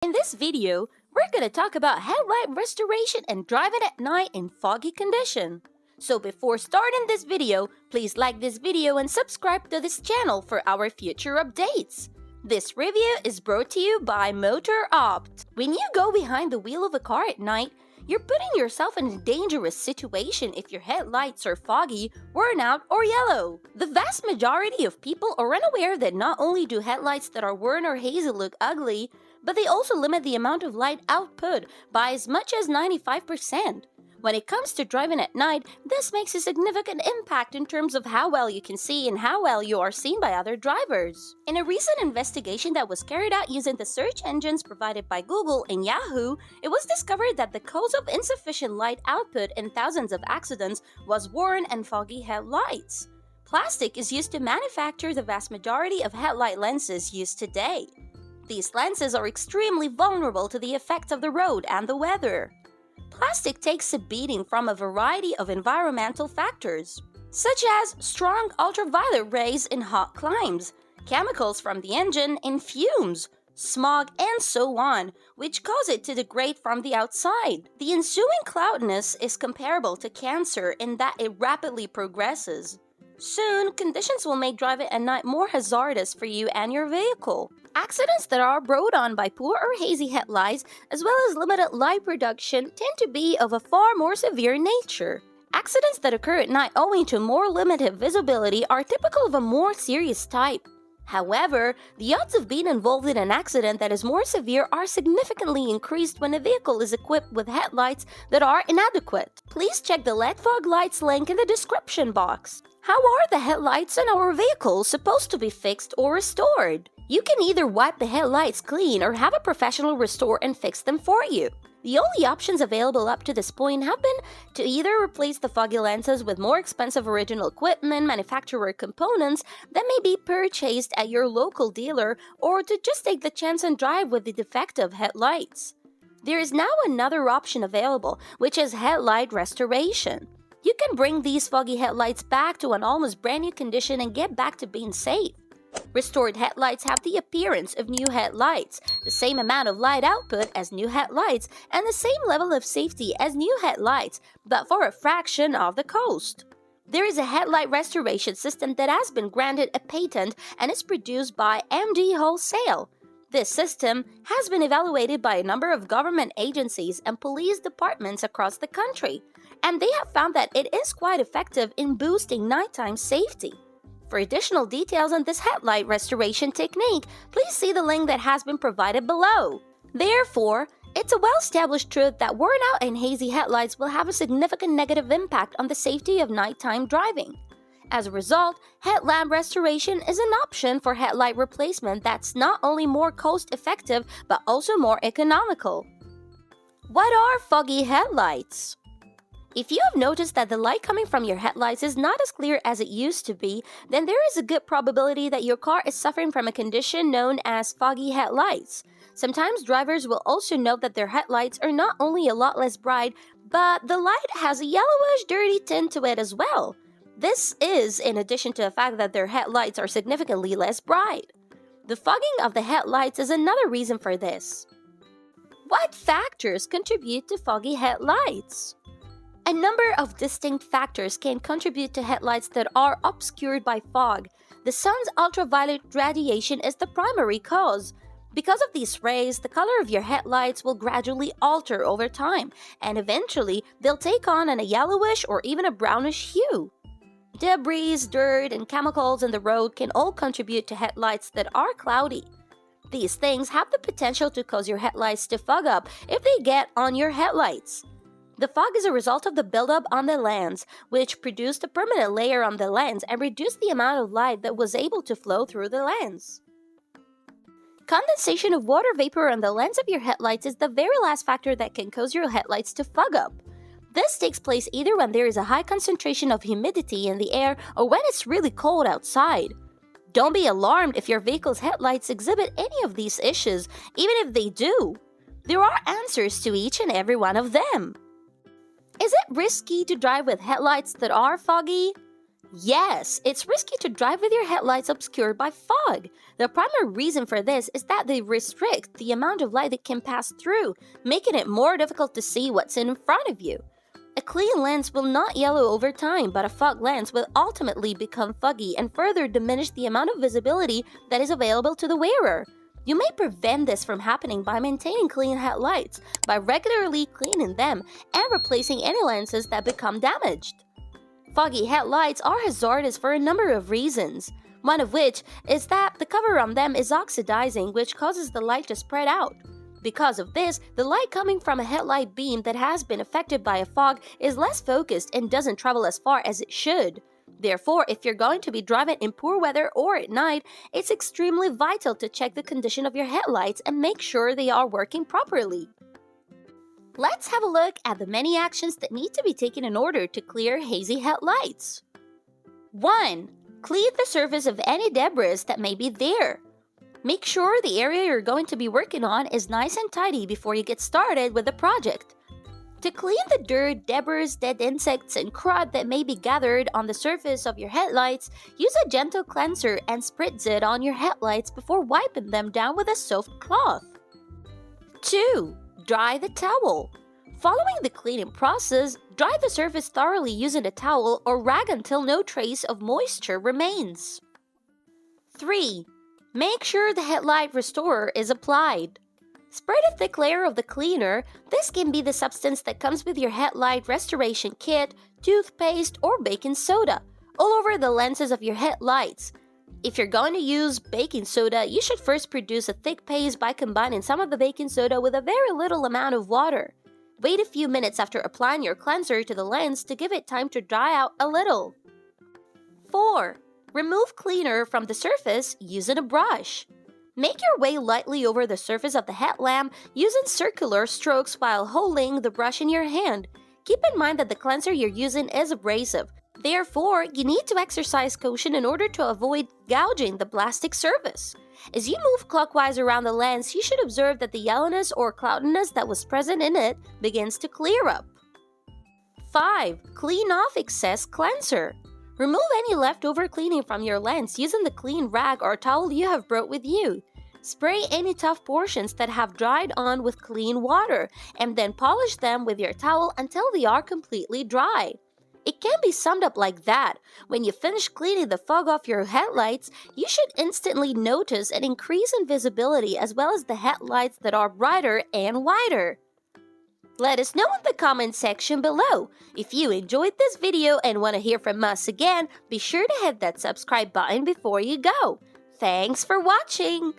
In this video, we're going to talk about headlight restoration and driving at night in foggy condition. So before starting this video, please like this video and subscribe to this channel for our future updates. This review is brought to you by MotorOpt. When you go behind the wheel of a car at night, you're putting yourself in a dangerous situation if your headlights are foggy, worn out, or yellow. The vast majority of people are unaware that not only do headlights that are worn or hazy look ugly, but they also limit the amount of light output by as much as 95%. When it comes to driving at night, this makes a significant impact in terms of how well you can see and how well you are seen by other drivers. In a recent investigation that was carried out using the search engines provided by Google and Yahoo, it was discovered that the cause of insufficient light output in thousands of accidents was worn and foggy headlights. Plastic is used to manufacture the vast majority of headlight lenses used today. These lenses are extremely vulnerable to the effects of the road and the weather. Plastic takes a beating from a variety of environmental factors, such as strong ultraviolet rays in hot climes, chemicals from the engine in fumes, smog, and so on, which cause it to degrade from the outside. The ensuing cloudiness is comparable to cancer in that it rapidly progresses. Soon, conditions will make driving at night more hazardous for you and your vehicle. Accidents that are brought on by poor or hazy headlights, as well as limited light production, tend to be of a far more severe nature. Accidents that occur at night owing to more limited visibility are typical of a more serious type. However, the odds of being involved in an accident that is more severe are significantly increased when a vehicle is equipped with headlights that are inadequate. Please check the LED fog lights link in the description box. How are the headlights in our vehicles supposed to be fixed or restored? You can either wipe the headlights clean or have a professional restore and fix them for you. The only options available up to this point have been to either replace the foggy lenses with more expensive original equipment, manufacturer components that may be purchased at your local dealer, or to just take the chance and drive with the defective headlights. There is now another option available, which is headlight restoration. You can bring these foggy headlights back to an almost brand new condition and get back to being safe. Restored headlights have the appearance of new headlights, the same amount of light output as new headlights, and the same level of safety as new headlights, but for a fraction of the cost. There is a headlight restoration system that has been granted a patent and is produced by MD Wholesale. This system has been evaluated by a number of government agencies and police departments across the country, and they have found that it is quite effective in boosting nighttime safety. For additional details on this headlight restoration technique, please see the link that has been provided below. Therefore, it's a well-established truth that worn out and hazy headlights will have a significant negative impact on the safety of nighttime driving. As a result, headlamp restoration is an option for headlight replacement that's not only more cost-effective but also more economical. What are foggy headlights? If you have noticed that the light coming from your headlights is not as clear as it used to be, then there is a good probability that your car is suffering from a condition known as foggy headlights. Sometimes drivers will also note that their headlights are not only a lot less bright, but the light has a yellowish, dirty tint to it as well. This is in addition to the fact that their headlights are significantly less bright. The fogging of the headlights is another reason for this. What factors contribute to foggy headlights? A number of distinct factors can contribute to headlights that are obscured by fog. The sun's ultraviolet radiation is the primary cause. Because of these rays, the color of your headlights will gradually alter over time, and eventually they'll take on a yellowish or even a brownish hue. Debris, dirt, and chemicals in the road can all contribute to headlights that are cloudy. These things have the potential to cause your headlights to fog up if they get on your headlights. The fog is a result of the buildup on the lens, which produced a permanent layer on the lens and reduced the amount of light that was able to flow through the lens. Condensation of water vapor on the lens of your headlights is the very last factor that can cause your headlights to fog up. This takes place either when there is a high concentration of humidity in the air or when it's really cold outside. Don't be alarmed if your vehicle's headlights exhibit any of these issues, even if they do. There are answers to each and every one of them. Is it risky to drive with headlights that are foggy? Yes, it's risky to drive with your headlights obscured by fog. The primary reason for this is that they restrict the amount of light that can pass through, making it more difficult to see what's in front of you. A clean lens will not yellow over time, but a fog lens will ultimately become foggy and further diminish the amount of visibility that is available to the wearer. You may prevent this from happening by maintaining clean headlights, by regularly cleaning them and replacing any lenses that become damaged. Foggy headlights are hazardous for a number of reasons, one of which is that the cover on them is oxidizing, which causes the light to spread out. Because of this, the light coming from a headlight beam that has been affected by a fog is less focused and doesn't travel as far as it should. Therefore, if you're going to be driving in poor weather or at night, it's extremely vital to check the condition of your headlights and make sure they are working properly. Let's have a look at the many actions that need to be taken in order to clear hazy headlights. 1. Clean the surface of any debris that may be there. Make sure the area you're going to be working on is nice and tidy before you get started with the project. To clean the dirt, debris, dead insects, and crud that may be gathered on the surface of your headlights, use a gentle cleanser and spritz it on your headlights before wiping them down with a soft cloth. 2. Dry the towel. Following the cleaning process, dry the surface thoroughly using a towel or rag until no trace of moisture remains. 3. Make sure the headlight restorer is applied. Spread a thick layer of the cleaner. This can be the substance that comes with your headlight restoration kit, toothpaste, or baking soda, all over the lenses of your headlights. If you're going to use baking soda, you should first produce a thick paste by combining some of the baking soda with a very little amount of water. Wait a few minutes after applying your cleanser to the lens to give it time to dry out a little. 4. Remove cleaner from the surface using a brush. Make your way lightly over the surface of the headlamp using circular strokes while holding the brush in your hand. Keep in mind that the cleanser you're using is abrasive. Therefore, you need to exercise caution in order to avoid gouging the plastic surface. As you move clockwise around the lens, you should observe that the yellowness or cloudiness that was present in it begins to clear up. 5. Clean off excess cleanser. Remove any leftover cleaning from your lens using the clean rag or towel you have brought with you. Spray any tough portions that have dried on with clean water, and then polish them with your towel until they are completely dry. It can be summed up like that. When you finish cleaning the fog off your headlights, you should instantly notice an increase in visibility as well as the headlights that are brighter and wider. Let us know in the comment section below. If you enjoyed this video and want to hear from us again, be sure to hit that subscribe button before you go. Thanks for watching!